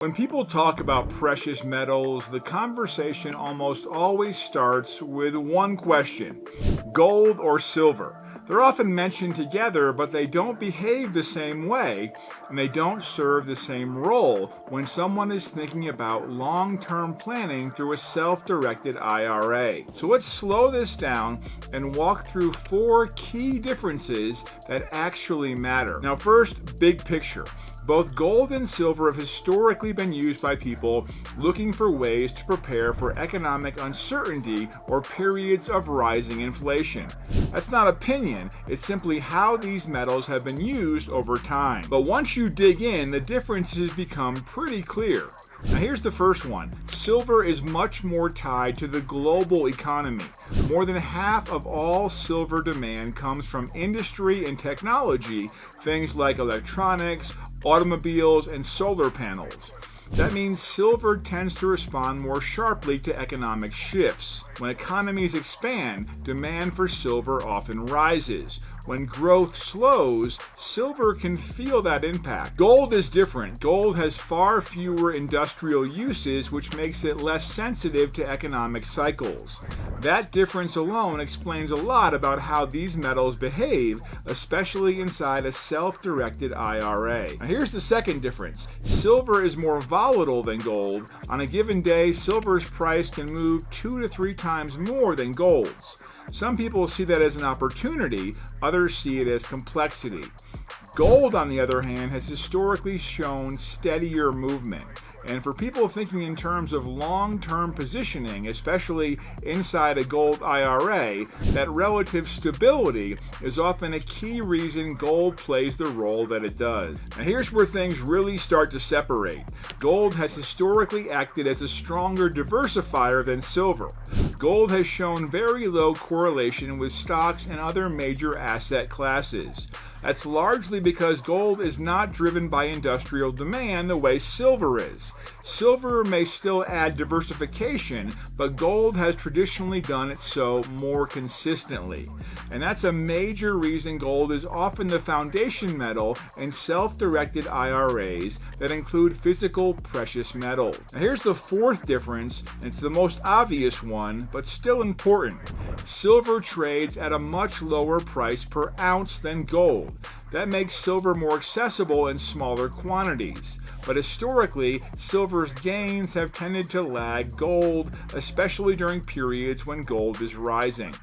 When people talk about precious metals, the conversation almost always starts with one question: gold or silver? They're often mentioned together, but they don't behave the same way, and they don't serve the same role when someone is thinking about long-term planning through a self-directed IRA. So let's slow this down and walk through 4 key differences that actually matter. Now first, big picture. Both gold and silver have historically been used by people looking for ways to prepare for economic uncertainty or periods of rising inflation. That's not opinion, it's simply how these metals have been used over time. But once you dig in, the differences become pretty clear. Now here's the first one. Silver is much more tied to the global economy. More than half of all silver demand comes from industry and technology, things like electronics, automobiles, and solar panels. That means silver tends to respond more sharply to economic shifts. When economies expand, demand for silver often rises. When growth slows, silver can feel that impact. Gold is different. Gold has far fewer industrial uses, which makes it less sensitive to economic cycles. That difference alone explains a lot about how these metals behave, especially inside a self-directed IRA. Now here's the second difference. Silver is more volatile than gold. On a given day, silver's price can move 2 to 3 times more than gold's. Some people see that as an opportunity, others see it as complexity. Gold, on the other hand, has historically shown steadier movement. And for people thinking in terms of long-term positioning, especially inside a gold IRA, that relative stability is often a key reason gold plays the role that it does. Now here's where things really start to separate. Gold has historically acted as a stronger diversifier than silver. Gold has shown very low correlation with stocks and other major asset classes. That's largely because gold is not driven by industrial demand the way silver is. Silver may still add diversification, but gold has traditionally done it so more consistently. And that's a major reason gold is often the foundation metal in self-directed IRAs that include physical precious metals. Now here's the fourth difference, and it's the most obvious one, but still important. Silver trades at a much lower price per ounce than gold. That makes silver more accessible in smaller quantities. But historically, silver's gains have tended to lag gold, especially during periods when gold is rising.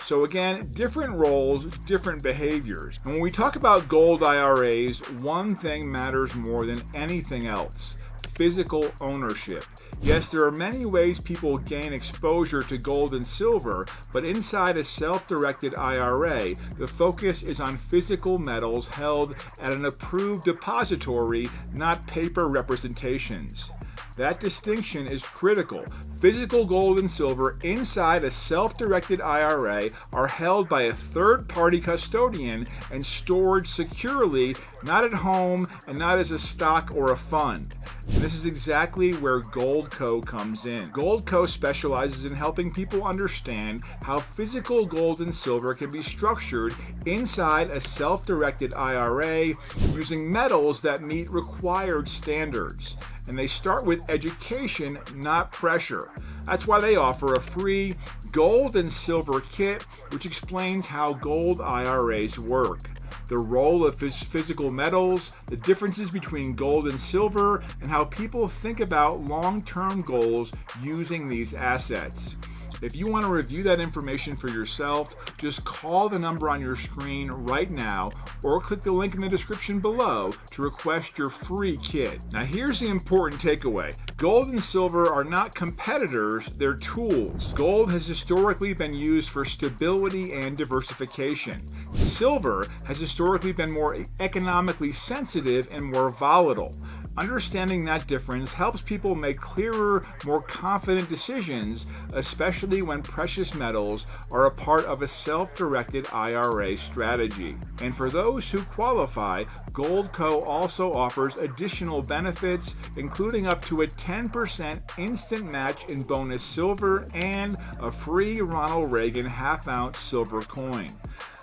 So again, different roles, different behaviors. And when we talk about gold IRAs, one thing matters more than anything else: physical ownership. Yes, there are many ways people gain exposure to gold and silver, but inside a self-directed IRA, the focus is on physical metals held at an approved depository, not paper representations. That distinction is critical. Physical gold and silver inside a self-directed IRA are held by a third-party custodian and stored securely, not at home and not as a stock or a fund. And this is exactly where Goldco comes in. Goldco specializes in helping people understand how physical gold and silver can be structured inside a self-directed IRA using metals that meet required standards. And they start with education, not pressure. That's why they offer a free gold and silver kit, which explains how gold IRAs work, the role of physical metals, the differences between gold and silver, and how people think about long-term goals using these assets. If you want to review that information for yourself, just call the number on your screen right now or click the link in the description below to request your free kit. Now here's the important takeaway. Gold and silver are not competitors, they're tools. Gold has historically been used for stability and diversification. Silver has historically been more economically sensitive and more volatile. Understanding that difference helps people make clearer, more confident decisions, especially when precious metals are a part of a self-directed IRA strategy. And for those who qualify, Goldco also offers additional benefits, including up to a 10% instant match in bonus silver and a free Ronald Reagan half-ounce silver coin.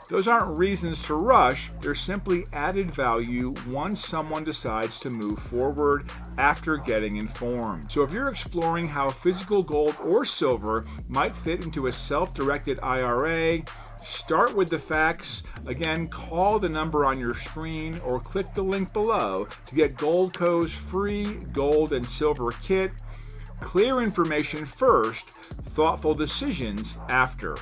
Those aren't reasons to rush, they're simply added value once someone decides to move forward after getting informed. So if you're exploring how physical gold or silver might fit into a self-directed IRA, start with the facts. Again, call the number on your screen or click the link below to get Goldco's free gold and silver kit. Clear information first, thoughtful decisions after.